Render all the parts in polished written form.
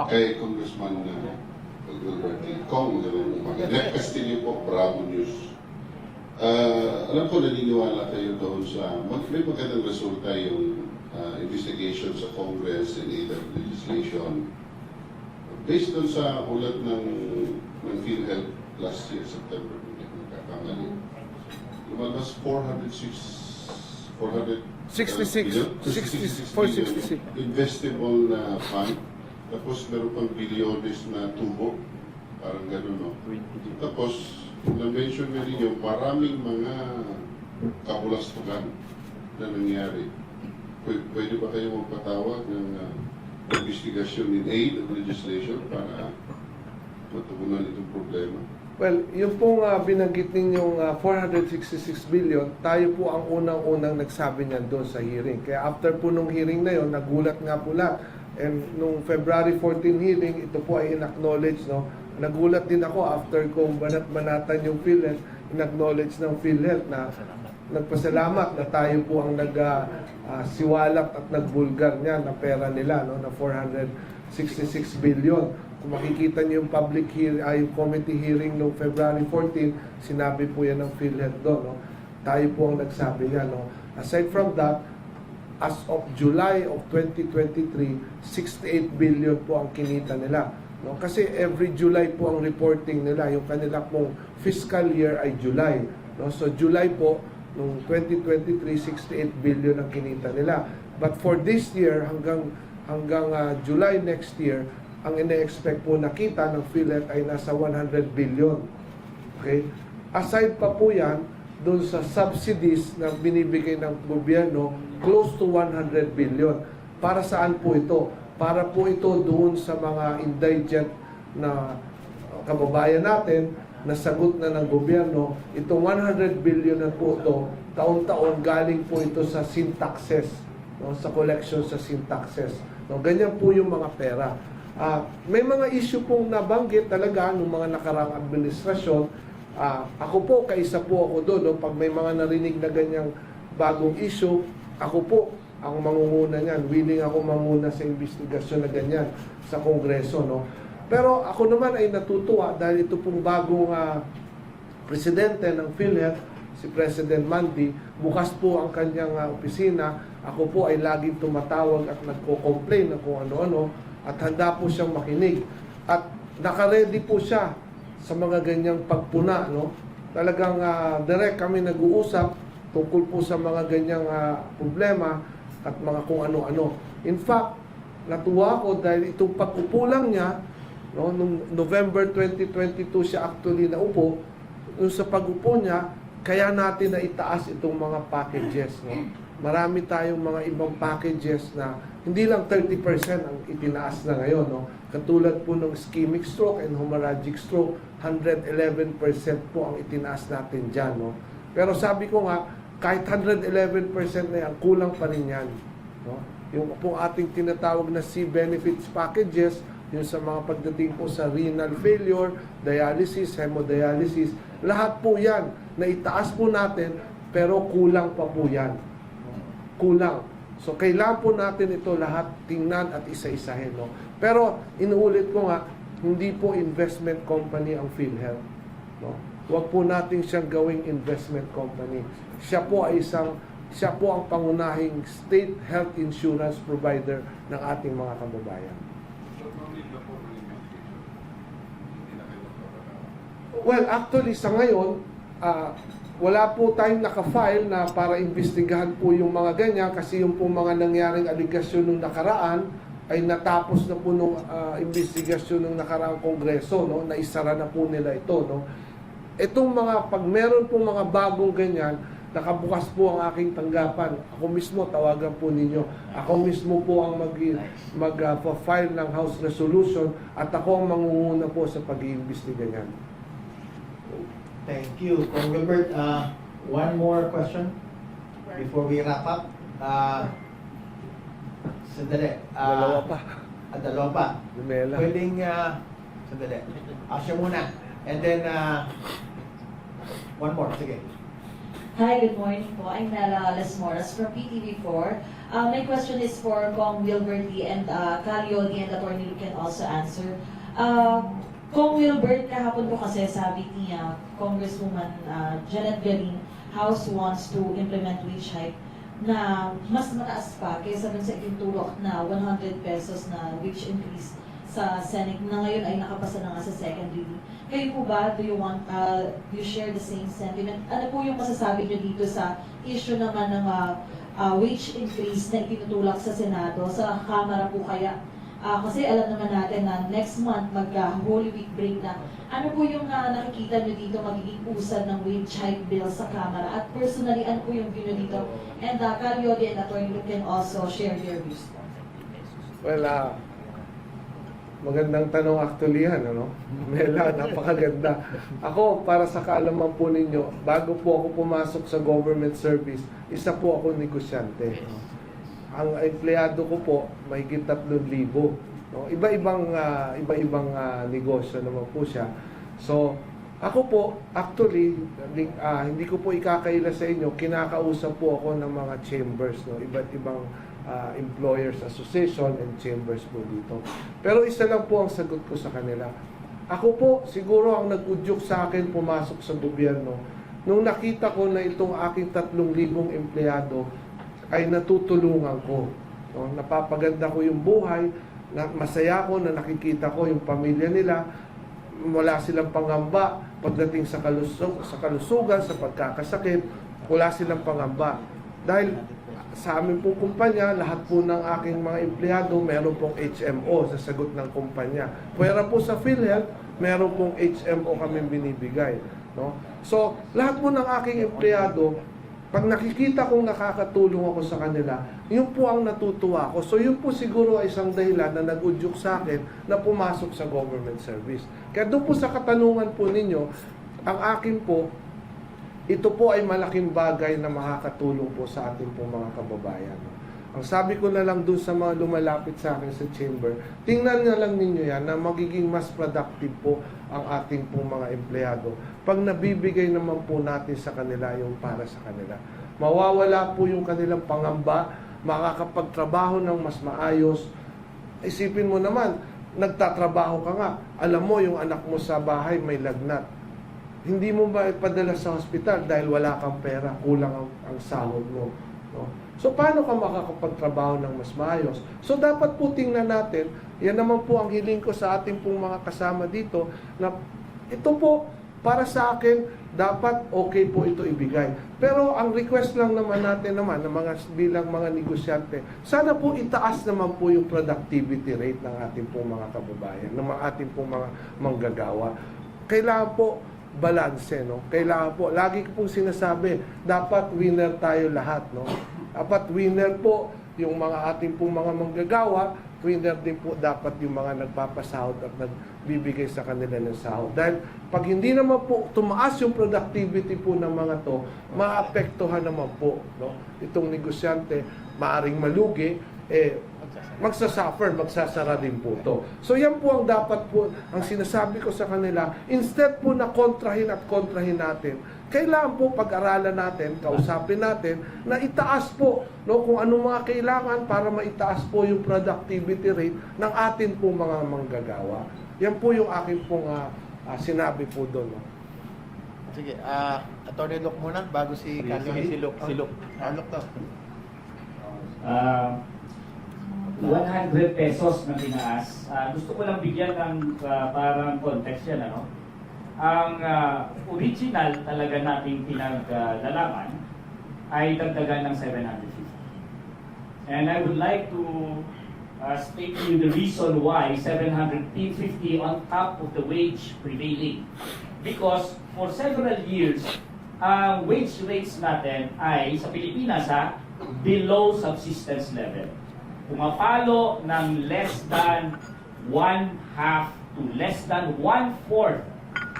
Kay Congressman Gilbert Kong, ganun umaga. Net Castillo po, Bravo News. Alam ko naniniwala kayo doon sa may magandang resulta yung investigation sa Congress and either legislation. Based doon sa ulat ng PhilHealth last year, September, hindi ko nagkakamali. Lumalabas 466 investable na fund. Tapos meron pang bilyones na tubo. Parang gano'n, no? Tapos, na-mention na rin yung maraming mga kabulastugan na nangyari. Pwede ba kayo magpatawag ng investigasyon in aid of legislation para matugunan itong problema? Well, yung pong binanggit ninyong 466 billion, tayo po ang unang-unang nagsabi niyan doon sa hearing. Kaya after po nung hearing na yon, nagulat nga po lahat. And nung February 14 hearing, ito po ay in-acknowledge, no? Nagulat din ako after kong banat-banatan yung PhilHealth, in-acknowledge ng PhilHealth na nagpasalamat na tayo po ang siwalak at nagbulgar niya na pera nila, no, na 466 billion. Kung makikita niyo yung public hearing, yung committee hearing noong February 14, sinabi po yan ng PhilHealth doon, no? Tayo po ang nagsabi yan, no? Aside from that, as of July of 2023, 68 billion po ang kinita nila, no? Kasi every July po ang reporting nila, yung kanila pong fiscal year ay July, no? So July po noong 2023, 68 billion ang kinita nila. But for this year hanggang July next year, ang ina-expect po nakita ng PhilHealth ay nasa 100 billion. Okay? Aside pa po yan, doon sa subsidies na binibigay ng gobyerno, close to 100 billion. Para saan po ito? Para po ito doon sa mga indigent na kababayan natin na sagot na ng gobyerno. Itong 100 billion na po ito, taon-taon galing po ito sa sin taxes, no? Sa collection sa sin taxes. No? Ganyan po yung mga pera. May mga issue pong nabanggit talaga ng mga nakaraang administrasyon. Ako po, kaisa po ako doon. No? Pag may mga narinig na ganyang bagong issue, ako po ang mangunguna niyan. Willing ako manguna sa investigasyon na ganyan sa Kongreso. No? Pero ako naman ay natutuwa dahil ito pong bagong presidente ng PhilHealth, si President Mandy, bukas po ang kanyang opisina. Ako po ay laging tumatawag at nagko-complain na kung ano-ano at handa po siyang makinig. At naka-ready po siya sa mga ganyang pagpuna. No? Talagang direct kami nag-uusap tungkol po sa mga ganyang problema at mga kung ano-ano. In fact, natuwa ko dahil itong pag-upo lang niya, no, noong November 2022 siya actually naupo, yung sa pag-upo niya, kaya natin na itaas itong mga packages. No? Marami tayong mga ibang packages na hindi lang 30% ang itinaas na ngayon. No? Katulad po ng ischemic stroke and hemorrhagic stroke, 111% po ang itinaas natin dyan. No? Pero sabi ko nga, kahit 111% na yan, kulang pa rin yan. No? Yung po ating tinatawag na C-benefits packages, yung sa mga pagdating po sa renal failure, dialysis, hemodialysis, lahat po yan, na itaas po natin, pero kulang pa po yan. Kulang. So, kailangan po natin ito lahat tingnan at isa-isahin. No? Pero, inuulit ko nga, hindi po investment company ang PhilHealth. No? Huwag po natin siyang gawing investment company. Siya po ang pangunahing state health insurance provider ng ating mga kababayan. Well, actually, sa ngayon, wala po tayong naka-file na para imbestigahan po yung mga ganyan kasi yung po mga nangyaring aligasyon nung nakaraan ay natapos na po nung investigasyon nung nakaraang kongreso, no? Naisara na po nila ito, no? Itong mga, pag meron po mga bagong ganyan, nakabukas po ang aking tanggapan. Ako mismo, tawagan po ninyo. Ako mismo po ang mag-file ng House Resolution at ako ang mangunguna po sa pag-iimbestiga niyan. Thank you. Kong Gilbert, one more question before we wrap up. Sandali. Dalawa pa. Dalawa pa. Lumela. Pwedeng, sandali. Siya muna. And then, one more. Sige. Hi, good morning po. I'm Nela Lesmoras from PTV4. My question is for Kong Wilbert Lee and Calioli, and Attorney Luke can also answer. Kong Wilbert, kahapon po kasi sabi ni Congresswoman Janet Garin, House wants to implement wage hike na mas mataas pa kaysa dun sa itutulok na 100 pesos na wage increase sa Senate na ngayon ay nakapasa na nga sa second reading. Kayo po ba, do you share the same sentiment? Ano po yung masasabi nyo dito sa issue naman ng wage increase na itinutulak sa Senado, sa Kamara po kaya? Kasi alam naman natin na next month mag-Holy Week break na. Ano po yung nakikita nyo dito magiging usad ng wage hike bill sa Kamara? At personally, ano po yung view nyo dito? And Calioli and Attorney Luke can also share their views. Well, magandang tanong actually yan, ano? Mela, napakaganda. Ako, para sa kaalaman po ninyo, bago po ako pumasok sa government service, isa po ako negosyante. Ang empleyado ko po, mahigit 3,000. No? Iba-ibang negosyo naman po siya. So, ako po, actually, hindi ko po ikakaila sa inyo, kinakausap po ako ng mga chambers, no? Iba't ibang employers association and chambers po dito. Pero isa lang po ang sagot ko sa kanila. Ako po, siguro ang nag-udyok sa akin pumasok sa gobyerno, nung nakita ko na itong aking 3,000 empleyado ay natutulungan ko. No? Napapaganda ko yung buhay, masaya ko na nakikita ko yung pamilya nila, wala silang pangamba pagdating sa kalusugan, sa pagkakasakit, wala silang pangamba. Dahil sa amin pong kumpanya, lahat po ng aking mga empleyado, meron pong HMO sa sagot ng kumpanya. Pwera po sa PhilHealth, meron pong HMO kami binibigay. No? So, lahat po ng aking empleyado, pag nakikita kong nakakatulong ako sa kanila, yun po ang natutuwa ko. So yun po siguro ay isang dahilan na nag-udyok sa akin na pumasok sa government service. Kaya doon po sa katanungan po ninyo, ang akin po, ito po ay malaking bagay na makakatulong po sa ating pong mga kababayan. Ang sabi ko na lang doon sa mga lumalapit sa akin sa chamber, tingnan na lang ninyo yan na magiging mas productive po ang ating pong mga empleyado pag nabibigay naman po natin sa kanila yung para sa kanila. Mawawala po yung kanilang pangamba, makakapagtrabaho ng mas maayos. Isipin mo naman, nagtatrabaho ka nga, alam mo yung anak mo sa bahay may lagnat. Hindi mo ba ipadala sa hospital dahil wala kang pera, kulang ang sahod mo. No? So, paano ka makakapagtrabaho ng mas maayos? So, dapat po tingnan natin, yan naman po ang hiling ko sa ating pong mga kasama dito, na ito po, para sa akin, dapat okay po ito ibigay. Pero ang request lang naman natin naman, bilang mga negosyante, sana po itaas naman po yung productivity rate ng ating pong mga kababayan, ng ating pong mga manggagawa. Kailangan po, balanse, no? Kailangan po, lagi ko pong sinasabi, dapat winner tayo lahat, no? Dapat winner po yung mga ating pong mga manggagawa, winner din po dapat yung mga nagpapasahod at nagbibigay sa kanila ng sahod. Dahil pag hindi naman po tumaas yung productivity po ng mga to, maapektuhan naman po, no? Itong negosyante, maaring malugi, magsasuffer, magsasara din po to. So yan po ang dapat po, ang sinasabi ko sa kanila, instead po na kontrahin natin, kailangan po pag-aralan natin, kausapin natin, na itaas po, no, kung ano mga kailangan para maitaas po yung productivity rate ng atin po mga manggagawa. Yan po yung akin pong sinabi po doon. No? Sige, Attorney Luke muna, bago si Calioli. Si Luke. Luke to. 100 pesos na tinaas. Gusto ko lang bigyan ng parang context yan, ano? Ang original talaga nating pinaglalaman ay dagdagan ng 750. And I would like to state to you the reason why 750 on top of the wage prevailing. Because for several years, ang wage rates natin ay sa Pilipinas below subsistence level. Pumapalo ng less than 1/2 to less than 1/4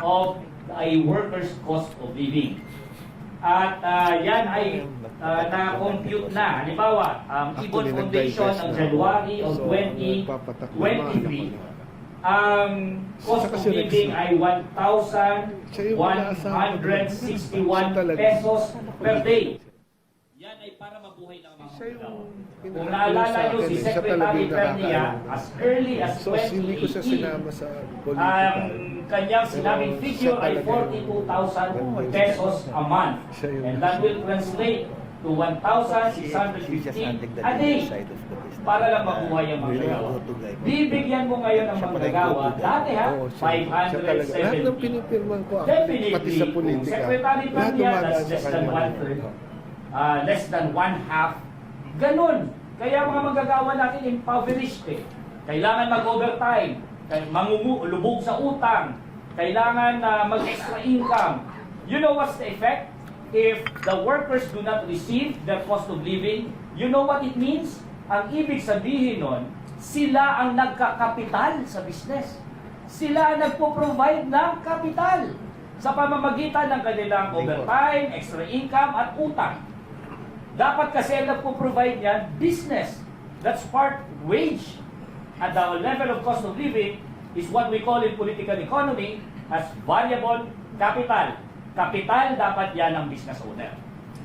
of a worker's cost of living. At yan ay na-compute na. Halimbawa, ang Ibon Foundation ng January of 2023 ang cost Saka of si Rex, living no? ay Siya yung inaasahan ko. 1,161 Talaga. pesos per day. Yan ay para mabuhay lang ang mga Siya yung Kung inaano naalala sa nyo, akin, si siya talaga Secretary yung Pernia, nakakaalam. as early as So, hindi ko siya 2018, sinama sa ang politika. kanyang sinabing Pero figure siya ay talaga yung- 42,000 pesos a month. Siya yung- And that will translate to 1,650 a day para lang mabuhay ang manggagawa. Bibigyan mo ngayon ang manggagawa. Dati ha, Oo, siya talaga. Lahat ng 570. pinipirman ko, Definitely, pati sa kung politika, Secretary lahat Pernia, dumadaan that's sa less than kanya. one-third. Less than one-half. Ganun. Kaya mga manggagawa natin impoverished eh. Kailangan mag-overtime. Lubog sa utang. Kailangan mag-extra income. You know what's the effect? If the workers do not receive their cost of living, you know what it means? Ang ibig sabihin nun, sila ang nagkakapital sa business. Sila ang nagpo-provide ng kapital sa pamamagitan ng kanilang overtime, extra income, at utang. Dapat kasi ang nagpo-provide niyan, business. That's part wage. At the level of cost of living is what we call in political economy as variable capital. Kapital dapat yan ng business owner.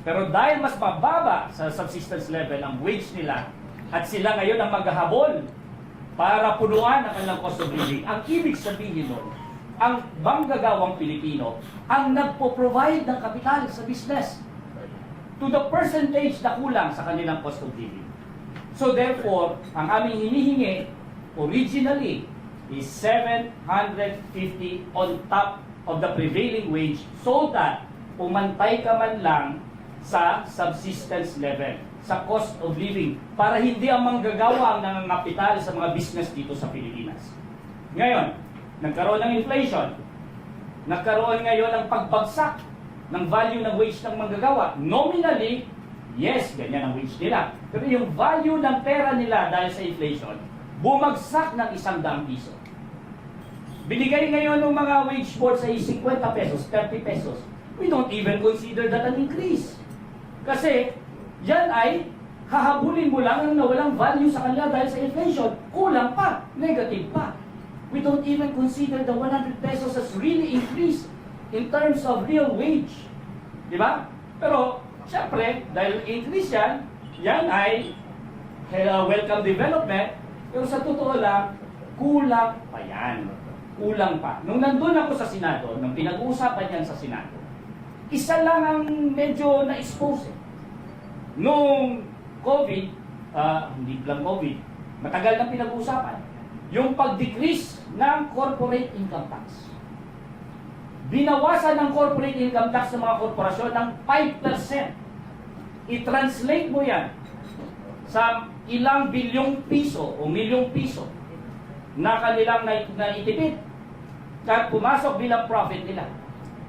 Pero dahil mas mababa sa subsistence level ang wage nila at sila ngayon ang maghahabol para punuan ang kanilang cost of living, ang ibig sabihin nun, ang manggagawang Pilipino ang nagpo-provide ng kapital sa business to the percentage na kulang sa kanilang cost of living. So therefore, ang aming hinihingi originally is 750 on top of the prevailing wage so that pumantay ka man lang sa subsistence level, sa cost of living, para hindi ang manggagawa ang nangangapital sa mga business dito sa Pilipinas. Ngayon, nagkaroon ng inflation, nagkaroon ngayon ng pagbagsak ng value ng wage ng manggagawa. Nominally, yes, ganyan ang wage nila. Pero yung value ng pera nila dahil sa inflation, bumagsak ng 100 piso. Binigay ngayon ng mga wage boards ay 50 pesos, 30 pesos. We don't even consider that an increase. Kasi, yan ay hahabulin mo lang ang nawalang value sa kanila dahil sa inflation. Kulang pa, negative pa. We don't even consider the 100 pesos as really increased in terms of real wage. Di ba? Pero, syempre, dahil increase yan, yan ay welcome development. Pero sa totoo lang, kulang pa yan. Kulang pa. Nung nandun ako sa Senado, nung pinag-uusapan yan sa Senado, isa lang ang medyo na-expose. Nung COVID, hindi lang COVID, matagal na pinag-uusapan, yung pag-decrease ng corporate income tax. Binawasan ng corporate income tax ng mga korporasyon ng 5%. I-translate mo yan sa ilang bilyong piso o milyong piso na kanilang naitipid at pumasok bilang profit nila.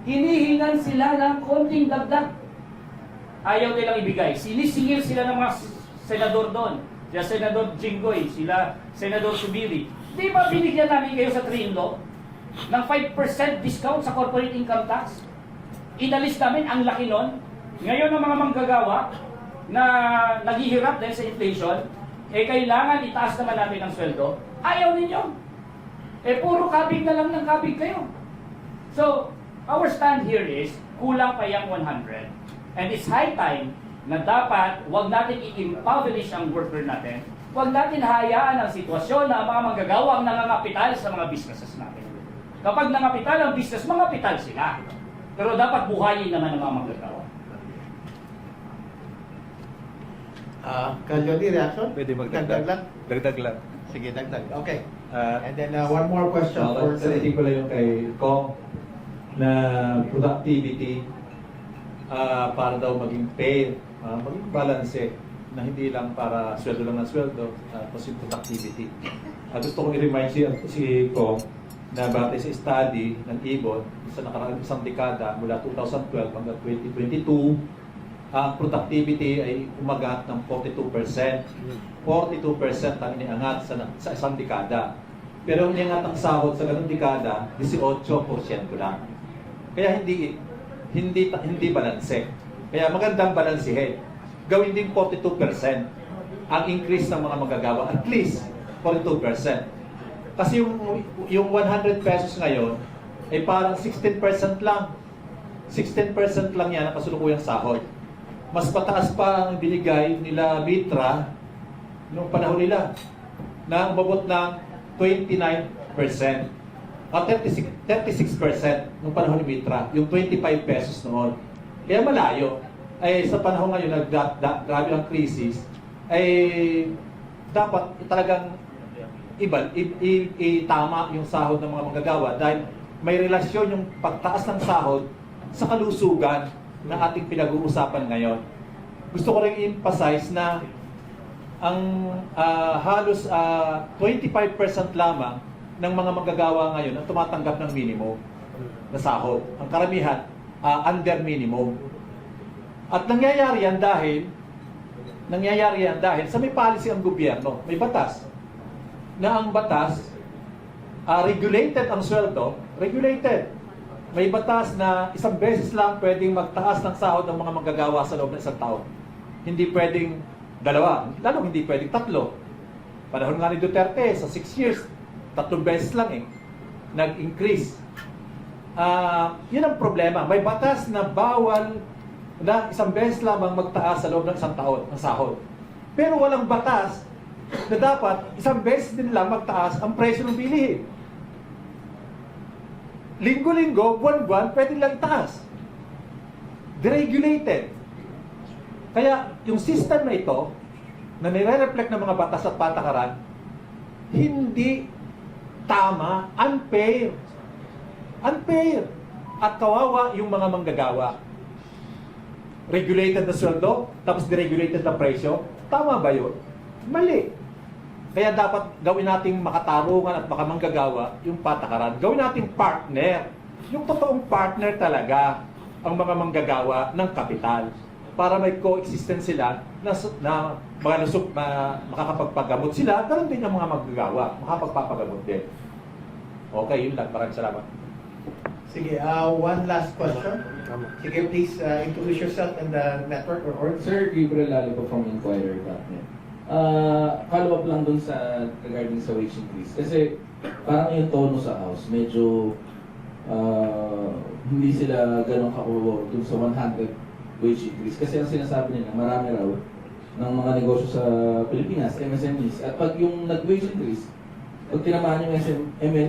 Hinihingan sila ng konting dagdag. Ayaw nilang ibigay. Sinisingil sila ng mga senador doon. Sila Senador Jinggoy, sila Senador Subiri. Di ba binigyan namin kayo sa Trinlo ng 5% discount sa corporate income tax? Inalis namin ang laki nun. Ngayon ang mga manggagawa na naghihirap dahil sa inflation, kailangan itaas naman natin ang sweldo. Ayaw ninyo. Puro kabig na lang ng kabig kayo. So, our stand here is, kulang pa yung 100. And it's high time na dapat wag natin i-impoverish ang worker natin. Wag natin hayaan ang sitwasyon na ang mga manggagawa ang nangangapital sa mga businesses natin. Kapag nangapital ang business, mangapital sila. Pero dapat buhayin naman ang mga manggagawa. Kalyoli, reaction? Pwede Dagdag magdagdag. lang? Dagdag lang. Sige, dagdag. Okay. Ah, And then one more question for Salitin ko lang yung kay Kong na productivity para daw maging pay, maging balance na hindi lang para sweldo lang ng sweldo, tapos yung productivity. Gusto kong i-remind si Kong na batay sa study ng IBON sa nakaraang isang dekada mula 2012 hanggang 2022, ang productivity ay umagat ng 42%. 42% ang iniangat sa isang dekada. Pero ang iniangat ng sahod sa ganung dekada, 18% lang. Kaya hindi balanse. Kaya magandang balansehin. Gawin din 42% ang increase ng mga magagawa, at least 42%. Kasi yung 100 pesos ngayon, ay parang 16% lang. 16% lang yan ang kasulukuyang sahod. Mas pataas pa ang binigay nila Mitra noong panahon nila na umabot ng 29% o 36% noong panahon ni Mitra, yung 25 pesos noon. Kaya malayo. Ay sa panahon ngayon na grabe ang krisis, ay dapat talagang itama yung sahod ng mga manggagawa dahil may relasyon yung pagtaas ng sahod sa kalusugan na ating pinag-uusapan ngayon. Gusto ko rin i-emphasize na ang halos 25% lamang ng mga manggagawa ngayon ang tumatanggap ng minimum na sahod. Ang karamihan, under minimum. At nangyayari yan dahil sa may policy ang gobyerno, may batas. Na ang batas, regulated ang sweldo, regulated. May batas na isang beses lang pwedeng magtaas ng sahod ng mga manggagawa sa loob ng isang taon. Hindi pwedeng dalawa, lalong hindi pwedeng tatlo. Panahon nga ni Duterte, sa 6 years, 3 beses lang nag-increase. Yun ang problema. May batas na bawal na isang beses lamang magtaas sa loob ng isang taon ng sahod. Pero walang batas na dapat isang beses din lang magtaas ang presyo ng bilihin. Linggo-linggo, buwan-buwan, pwede lang itaas. Deregulated. Kaya yung system na ito, na nire-reflect ng mga batas at patakaran, hindi tama, unfair. Unfair. At kawawa yung mga manggagawa. Regulated na sweldo, tapos deregulated na presyo. Tama ba yun? Mali. Kaya dapat gawin nating makatarungan at makamanggagawa yung patakaran. Gawin nating partner. Yung totoong partner talaga ang mga manggagawa ng kapital. Para may coexistence sila na makakapagpagamot sila, ganoon din ang mga manggagawa, makapagpapagamot din. Okay, yun lang. Maraming salamat. Sige, one last question. Sige, please introduce yourself and the network or Sir Gabriel Lalo po from Inquirer.net. Follow up lang dun sa regarding sa wage increase. Kasi parang yung tono sa House, medyo hindi sila ganun kakuha dun sa 100 wage increase. Kasi ang sinasabi nila, marami raw ng mga negosyo sa Pilipinas, MSMEs. At pag yung nag-wage increase, pag tinamaan yung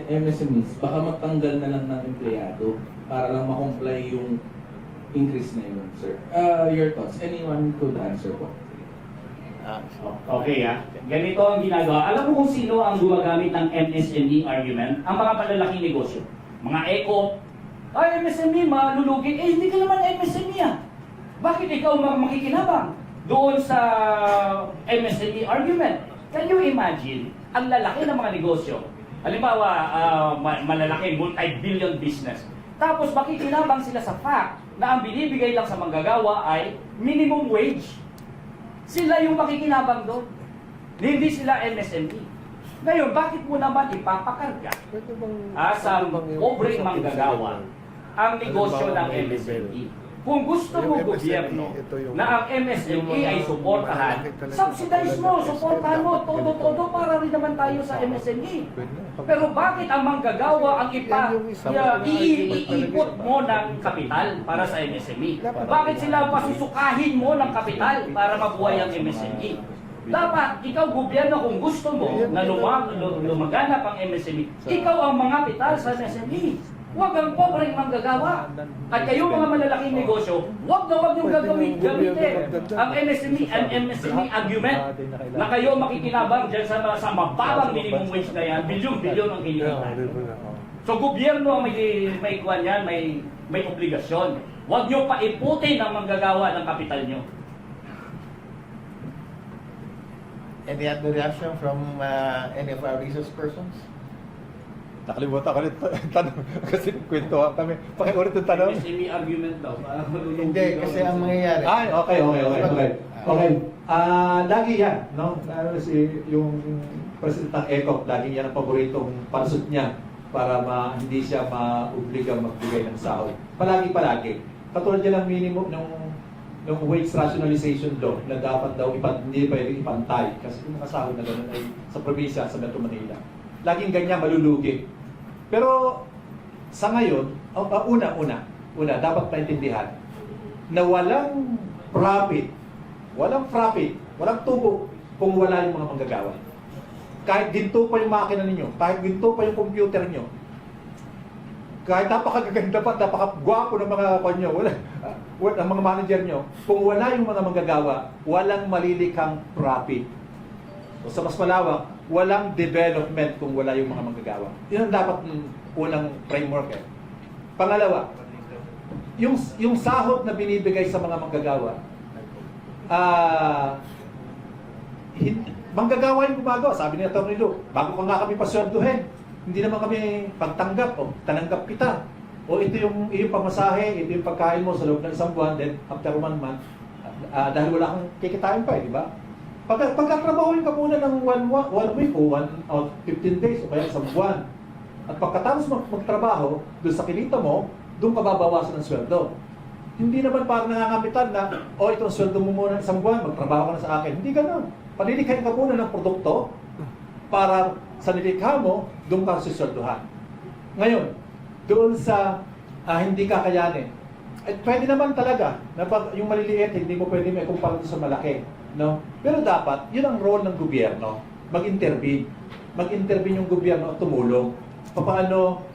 MSMEs, baka magtanggal na lang ng empleyado para lang makomply yung increase na yun, sir. Your thoughts? Anyone could answer po? Okay ganito ang ginagawa. Alam mo kung sino ang gumagamit ng MSME argument? Ang mga malalaking negosyo. Mga eco, ay MSME, malulugi. Hindi ka naman MSME Bakit ikaw makikinabang doon sa MSME argument? Can you imagine, ang lalaki ng mga negosyo, halimbawa, malalaki, multi-billion business, tapos makikinabang sila sa fact na ang binibigay lang sa manggagawa ay minimum wage. Sila yung makikinabang doon. Hindi sila MSME. Ngayon, bakit mo naman ipapakarga sa pobreng manggagawa ang negosyo ng MSME? Kung gusto mo gobyerno na ang MSME ay suportahan, subsidize mo, suportahan mo, todo-todo para rin naman tayo sa MSME. Pero bakit ang manggagawa ang iipot mo ng kapital para sa MSME? Bakit sila pasusukahin mo ng kapital para mabuhay ang MSME? Dapat, ikaw gobyerno, kung gusto mo na lumaganap ang MSME, ikaw ang mga kapital sa MSME. Huwag ang pobreng manggagawa. At kayo mga malalaking negosyo, huwag niyong gamitin ang MSME argument na kayo makikinabang dyan sa mababang minimum wage na yan, bilyon-bilyon ang kinikita. So gobyerno ang may kuwan yan, may obligasyon. Huwag niyo paiputin ang manggagawa ng kapital niyo. any other reaction from any of our resource persons? Nakalimutan ko ulit tanong kasi kwentuhan kami. Pakiulit yung tanong. MSME argument daw. Hindi, kasi ang mangyayari. Ay, okay. Lagi yan, no? Yung President ng ECOC, lagi yan ang paboritong pansot niya para hindi siya ma-obligang magbigay ng sahod. Palagi. Katulad yan ang minimum ng wage rationalization law na dapat daw hindi pwedeng ipantay kasi yung mga sahod na gano'n ay sa probinsya, sa Metro Manila. laging ganyan malulugi. Pero sa ngayon, una, dapat maintindihan na walang profit, walang tubo kung wala yung mga manggagawa. Kahit ginto pa yung makina ninyo, kahit ginto pa yung computer nyo, kahit napakaganda pa, napakagwapo ng mga kanyo, ang mga manager nyo, kung wala yung mga manggagawa, walang malilikhang profit. O sa mas malawak, walang development kung wala yung mga manggagawa. Yun ang dapat unang framework. Pangalawa, yung sahod na binibigay sa mga manggagawa, manggagawa yung gumagawa. Sabi ni Atty. Lu, bago pa nga kami paswerduhin, hindi naman kami pagtanggap o tananggap kita. O ito yung pamasahe, ito yung pagkain mo sa loob ng isang buwan, then after 1 month, dahil wala kang kikitain pa, di ba? Pagkatrabahuin ka muna ng 1 week o 15 days o kaya isang buwan. At pagkatapos magtrabaho, doon sa kinita mo, doon ka babawasan ng sweldo. Hindi naman parang nangangampitan na, itong sweldo mo muna ng isang buwan, magtrabaho ka na sa akin. Hindi ganun. Panilikhain ka muna ng produkto para sa nilikha mo, doon ka susweldohan. Ngayon, doon sa hindi kakayanin, pwede naman talaga na yung maliliit, hindi mo pwede may kumpara sa malaki. No? Pero dapat, yun ang role ng gobyerno, mag-intervene. Mag-intervene yung gobyerno at tumulong. Paano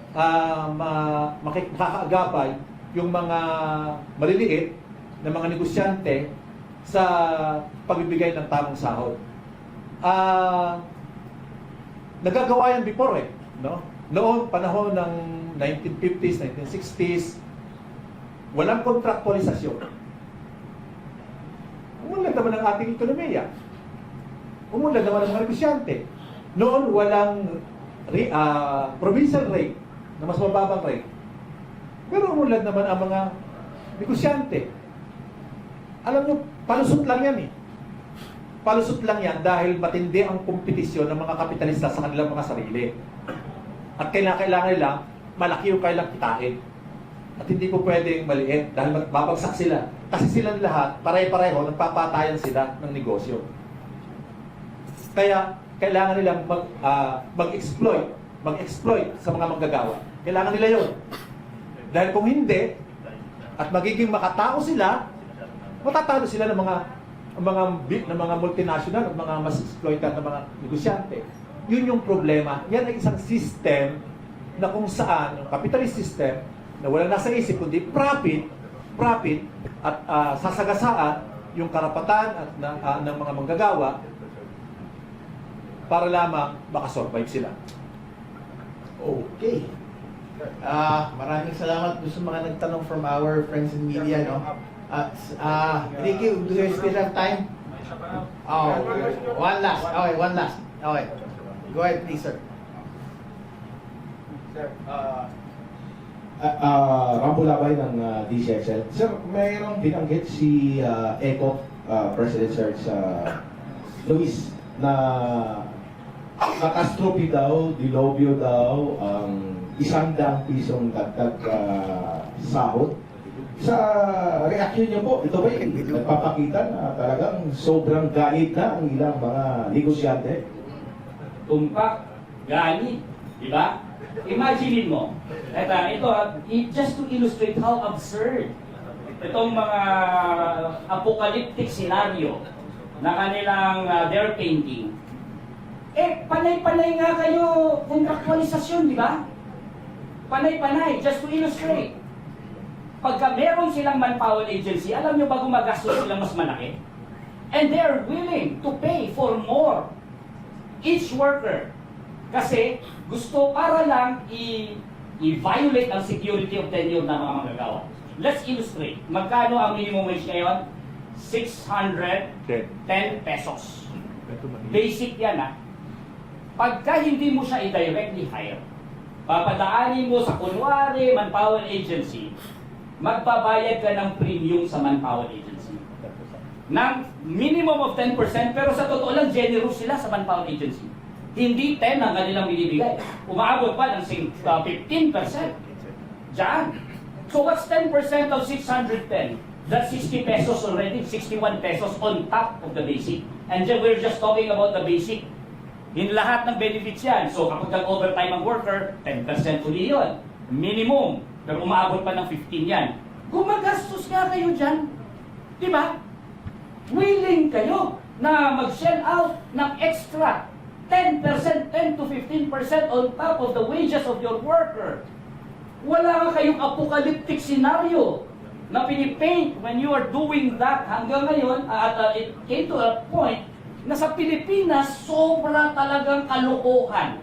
makakaagapay yung mga maliliit na mga negosyante sa pagbibigay ng tamang sahod. Nagagawa yan before no? Noong panahon ng 1950s, 1960s, walang kontraktualisasyon. Umunlad naman ang ating ekonomiya. Umunlad naman ang mga negosyante. Noon walang provincial rate na mas mababang rate. Pero umunlad naman ang mga negosyante. Alam nyo, palusot lang yan Palusot lang yan dahil matindi ang kompetisyon ng mga kapitalista sa kanilang mga sarili. At kailangan nila, malaki yung kailang kitain. At hindi po pwedeng maliit dahil babagsak sila. Kasi silang lahat, pare-pareho, nagpapatayan sila ng negosyo. Kaya, kailangan nilang mag-exploit sa mga manggagawa. Kailangan nila yun. Dahil kung hindi, at magiging makatao sila, matatalo sila ng mga multinational at mga mas exploited na mga negosyante. Yun yung problema. Yan ay isang system na kung saan, yung capitalist system, na wala nasa isip, kundi profit at sasagasaan yung karapatan at ng mga manggagawa para lamang makasurvive sila. Okay. Maraming salamat doon sa mga nagtanong from our friends in media, no? Ricky, do you still have time? One last. Okay. Go ahead, please, sir. Sir, Rambo Labay ng DCXL. Sir, mayroong binanggit si ECO President Sir Luis na catastrophe daw, dilobyo daw ang 100 pisong dagdag sahod. Sa reaksyon niyo po, ito ba nagpapakita na talagang sobrang galit na ang ilang mga negosyante? Tumpak, ganit, di ba? Imagine mo, just to illustrate how absurd itong mga apocalyptic scenario na kanilang they're painting. Panay-panay nga kayo kontraktualisasyon, di ba? Panay-panay, just to illustrate. Pagka meron silang manpower agency, alam nyo ba gumagastos sila mas malaki? And they are willing to pay for more each worker. Kasi gusto para lang i-violate ang security of tenure ng mga manggagawa. Let's illustrate. Magkano ang minimum wage ngayon? 610 pesos. Basic yan Pagka hindi mo siya i-directly hire, papadaanin mo sa kunwari manpower agency, magbabayad ka ng premium sa manpower agency. Ng minimum of 10%, pero sa totoo lang, generous sila sa manpower agency. Hindi 10 ang kanilang binibigay. Umaabot pa ng 15%. Diyan. So what's 10% of 610? That's 60 pesos already, 61 pesos on top of the basic. And then we're just talking about the basic. In lahat ng benefits yan. So kapag nag-overtime ang worker, 10% uli yun. Minimum. Pero umaabot pa ng 15 yan. Gumagastos nga kayo dyan. Di ba? Willing kayo na mag-shell out ng extra 10%, 10 to 15% on top of the wages of your worker. Wala nga kayong apocalyptic scenario na pinipaint when you are doing that hanggang ngayon at it came to a point na sa Pilipinas sobra talagang kalokohan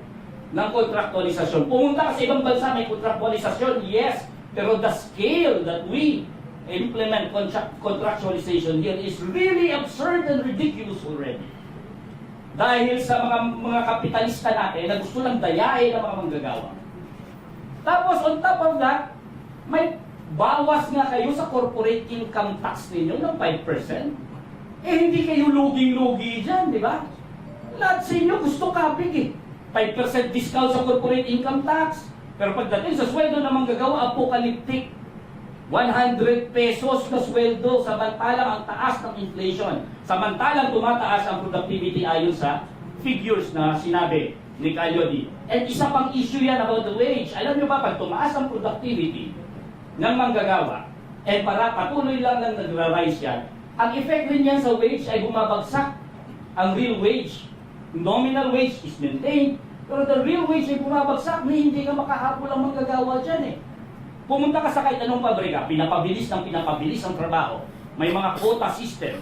ng kontraktualisasyon. Pumunta ka sa ibang bansa may kontraktualisasyon, yes, pero the scale that we implement contractualization here is really absurd and ridiculous already. Dahil sa mga kapitalista natin na gusto lang dayain ang mga manggagawa. Tapos on top of that, may bawas nga kayo sa corporate income tax ninyo ng 5%. Eh hindi kayo luging-lugi dyan, di ba? Lahat sa inyo gusto kapig eh. 5% discount sa corporate income tax. Pero pagdating sa sweldo ng manggagawa, apocalyptic. 100 pesos na sweldo samantalang ang taas ng inflation. Samantalang tumataas ang productivity ayon sa figures na sinabi ni Calyodi. And isa pang issue yan about the wage. Alam nyo ba, pag tumaas ang productivity ng manggagawa, and para patuloy lang nang nagra-rise yan, ang effect rin yan sa wage ay bumabagsak ang real wage. Nominal wage is maintained, pero the real wage ay bumabagsak na hindi ka makahabol ang manggagawa dyan eh. Pumunta ka sa kahit anong pabrika, pinapabilis ang trabaho. May mga quota system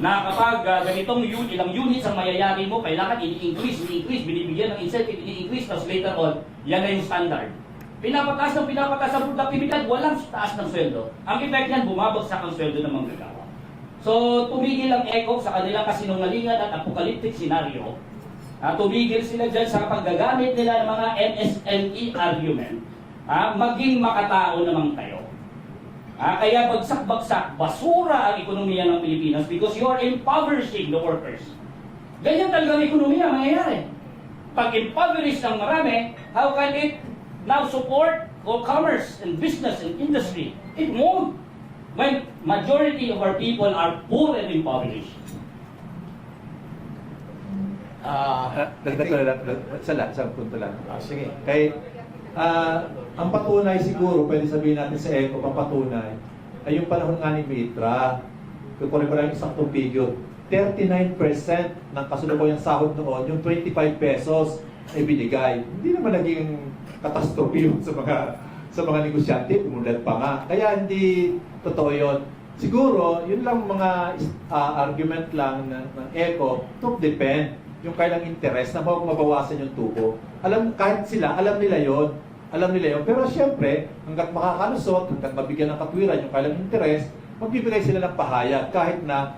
na kapag ganitong ilang units ang mayayari mo, kailangan ini-increase, binibigyan ng incentive, ini-increase, tapos later on, yan na yung standard. Pinapataas ang productividad, walang taas ng sweldo. Ang effect yan, bumabagsak ang sweldo ng manggagawa. So, tumigil ang ECOC sa kanilang kasinungalingan at apocalyptic scenario. Tumigil sila dyan sa paggagamit nila ng mga MSME argument. Maging makatao naman kayo. Kaya bagsak-bagsak, basura ang ekonomiya ng Pilipinas because you are impoverishing the workers. Ganyan talagang ekonomiya mangyayari. Pag impoverish ng marami, how can it now support commerce and business and industry? It won't. When majority of our people are poor and impoverished. Dagdag ko lang, sa punto lang. Sige. Kay, ang patunay siguro, pwede sabihin natin sa ECO, ang patunay, ay yung panahon nga ni Mitra, kukunin ko lang yung saktong figure, 39% ng kasalukuyang sahod noon, yung 25 pesos ay binigay. Hindi naman naging catastrophe yun sa mga negosyante, umulat pa nga. Kaya hindi totoo yun. Siguro, yun lang mga argument lang ng ECO, to depend yung kailang interest na mabawasan yung tubo. Kahit sila, alam nila yon. Pero siyempre, hanggat makakalusot, hanggat mabigyan ng katwiran yung kailang interest, magbibigay sila ng pahayag kahit na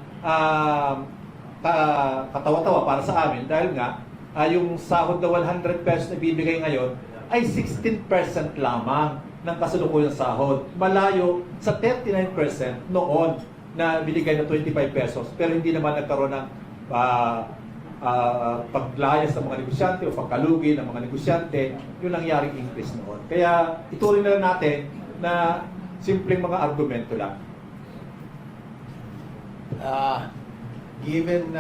katawa-tawa para sa amin dahil nga, yung sahod na 100 pesos na bibigay ngayon ay 16% lamang ng kasalukuyang sahod. Malayo sa 39% noon na binigay na 25 pesos pero hindi naman nagkaroon ng paglayas ng mga negosyante o pagkalugi ng mga negosyante yung nangyaring increase noon. Kaya ituloy na lang natin na simpleng mga argumento lang. Given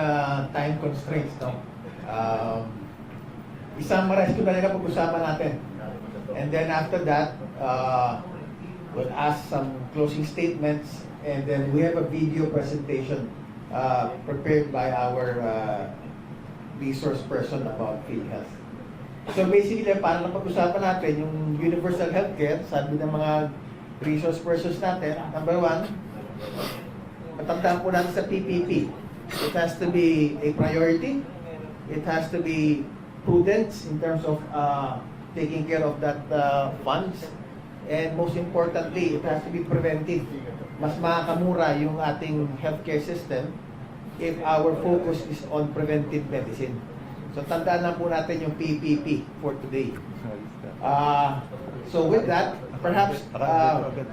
time constraints, no? I-summarize ko talaga pag-usapan natin. And then after that, we'll ask some closing statements and then we have a video presentation prepared by our resource person about PhilHealth. So basically, paano na pag-usapan natin yung universal healthcare, sabi ng mga resource persons natin, number one, matandaan po natin sa PPP. It has to be a priority. It has to be prudence in terms of taking care of that funds. And most importantly, it has to be preventive. Mas makakamura yung ating healthcare system if our focus is on preventive medicine. So tandaan lang po natin yung PPP for today. So with that, perhaps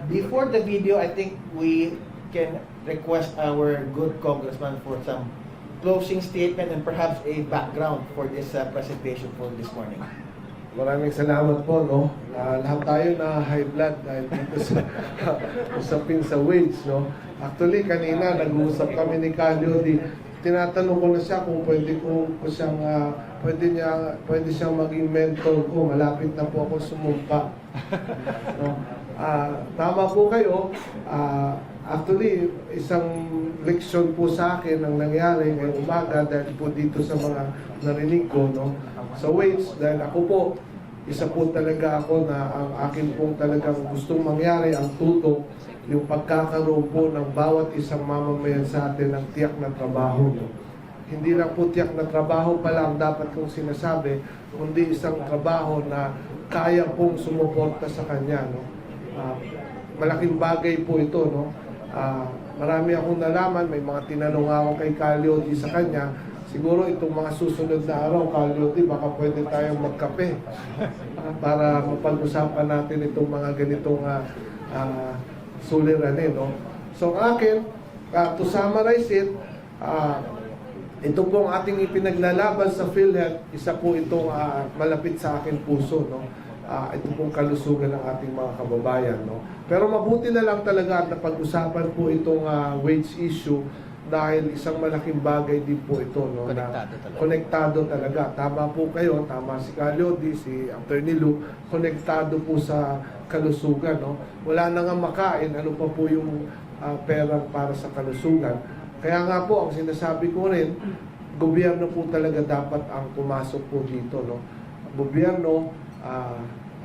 before the video, I think we can request our good congressman for some closing statement and perhaps a background for this presentation for this morning. Maraming salamat po, no? Lahat tayo na high blood dahil dito sa usapin sa wage, no? Actually, kanina nag-uusap kami ni Calyodi. Tinatanong ko na siya kung pwede ko siyang pwede siyang maging mentor ko. Malapit na po ako sumumpa. No? Tama po kayo. Actually, isang leksyon po sa akin ang nangyari ngayong umaga dahil po dito sa mga narinig ko, no? Sa weights, dahil ako po, isa po talaga ako na ang akin pong talagang gustong mangyari, ang tutok, yung pagkakaroon po ng bawat isang mamamayan sa atin ng tiyak na trabaho. No? Hindi lang po tiyak na trabaho pa lang dapat kong sinasabi, kundi isang trabaho na kaya pong sumuporta sa kanya. No? Malaking bagay po ito. No? Marami akong nalaman, may mga tinanong ako kay Calio sa kanya. Siguro itong mga susunod na araw, Calio, baka pwede tayong magkape para mapag-usapan natin itong mga ganitong suliranin. No? So akin, to summarize it, ito pong ating ipinaglalaban sa PhilHealth, isa po itong malapit sa aking puso. No? Ito pong kalusugan ng ating mga kababayan. No? Pero mabuti na lang talaga at napag-usapan po itong wage issue dahil isang malaking bagay din po ito. No? Konektado talaga. Tama po kayo, tama si Calio, si Attorney Lou, konektado po sa kalusugan. No? Wala na nga makain, ano pa po yung perang para sa kalusugan. Kaya nga po, ang sinasabi ko rin, gobyerno po talaga dapat ang pumasok po dito. No? Gobyerno,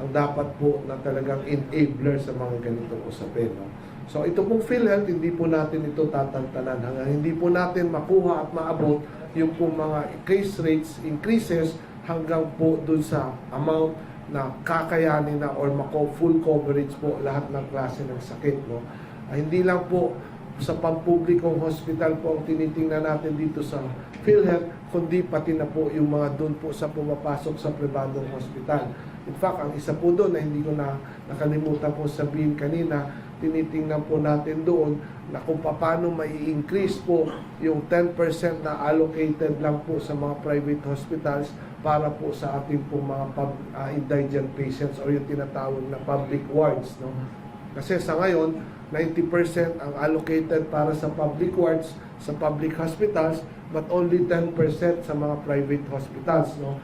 ang dapat po na talagang enabler sa mga ganitong usapin. No? So ito pong PhilHealth, hindi po natin ito tatantanan hanggang hindi po natin makuha at maabot yung pong mga case rates increases hanggang po dun sa amount na kakayanin na or full coverage po lahat ng klase ng sakit. No? Hindi lang po sa pampublikong hospital po ang tinitingnan natin dito sa PhilHealth, kundi pati na po yung mga doon po sa pumapasok sa pribadong hospital. In fact, ang isa po doon na hindi ko nakalimutan po sabihin kanina, tinitingnan po natin doon na kung paano mai-increase po yung 10% na allocated lang po sa mga private hospitals para po sa ating po mga indigent patients o yung tinatawag na public wards. No? Kasi sa ngayon, 90% ang allocated para sa public wards, sa public hospitals, but only 10% sa mga private hospitals. No?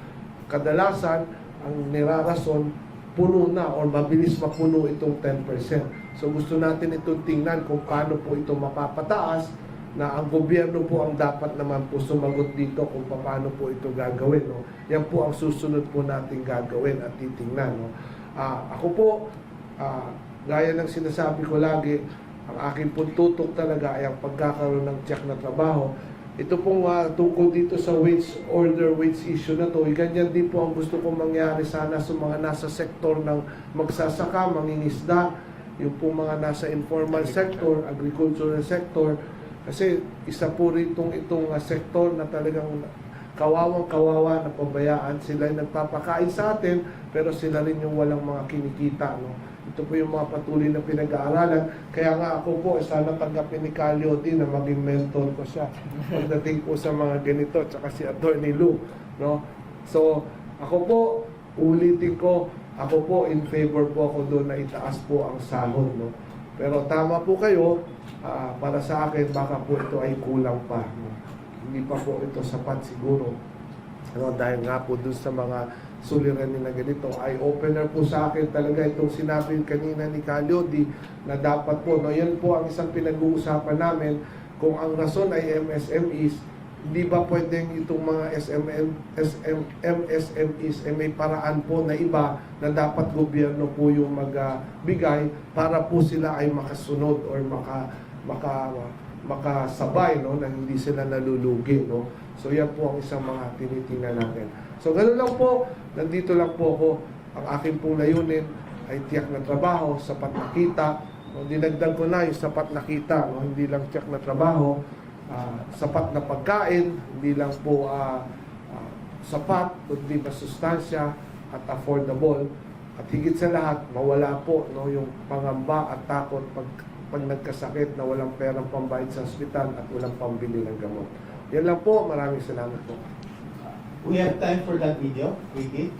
Kadalasan, ang nirarason, puno na or mabilis mapuno itong 10%. So gusto natin itong tingnan kung paano po ito mapapataas na ang gobyerno po ang dapat naman po sumagot dito kung paano po ito gagawin. No? Yan po ang susunod po natin gagawin at titingnan. No? Ako po, gaya ng sinasabi ko lagi, ang aking pong tutok talaga ay ang pagkakaroon ng tiyak na trabaho. Ito pong tungkol dito sa wage issue na to, ganyan din po ang gusto kong mangyari sana sa mga nasa sektor ng magsasaka, mangingisda, yung pong mga nasa informal sector, agricultural sector, kasi isa po rin itong sektor na talagang kawawang-kawawa na pabayaan. Sila yung nagpapakain sa atin, pero sila rin yung walang mga kinikita. No? Ito po yung mga patuloy na pinag-aaralan. Kaya nga ako po, sana tanggapin ni Calio din na maging mentor ko siya pagdating po sa mga ganito, tsaka si Attorney Lou. No? So, ako po, ulitin ko, ako po, in favor po ako doon na itaas po ang sahod. No? Pero tama po kayo, para sa akin, baka po ito ay kulang pa. No? Hindi pa po ito sapat siguro. Ano, dahil nga po doon sa mga suliranin na ganito, ay opener po sa akin talaga itong sinabi kanina ni Calio na dapat po, no, yan po ang isang pinag-uusapan namin, kung ang rason ay MSMEs, hindi ba pwedeng itong mga MSMEs ay may paraan po na iba na dapat gobyerno po yung magbigay para po sila ay makasunod or makasabay, no, na hindi sila nalulugi. No? So yan po ang isang mga tinitingnan natin. So ganoon lang po, nandito lang po ako. Ang aking pong layunin ay tiyak na trabaho, sapat na kita. No, dinagdag ko na yung sapat na kita, no, hindi lang tiyak na trabaho, sapat na pagkain, hindi lang po sapat, kundi masustansya at affordable. At higit sa lahat, mawala po, no, yung pangamba at takot pag nagkasakit na walang perang pambayad sa ospital at walang pambili ng gamot. Yan lang po, maraming salamat po. We have time for that video, Vicky.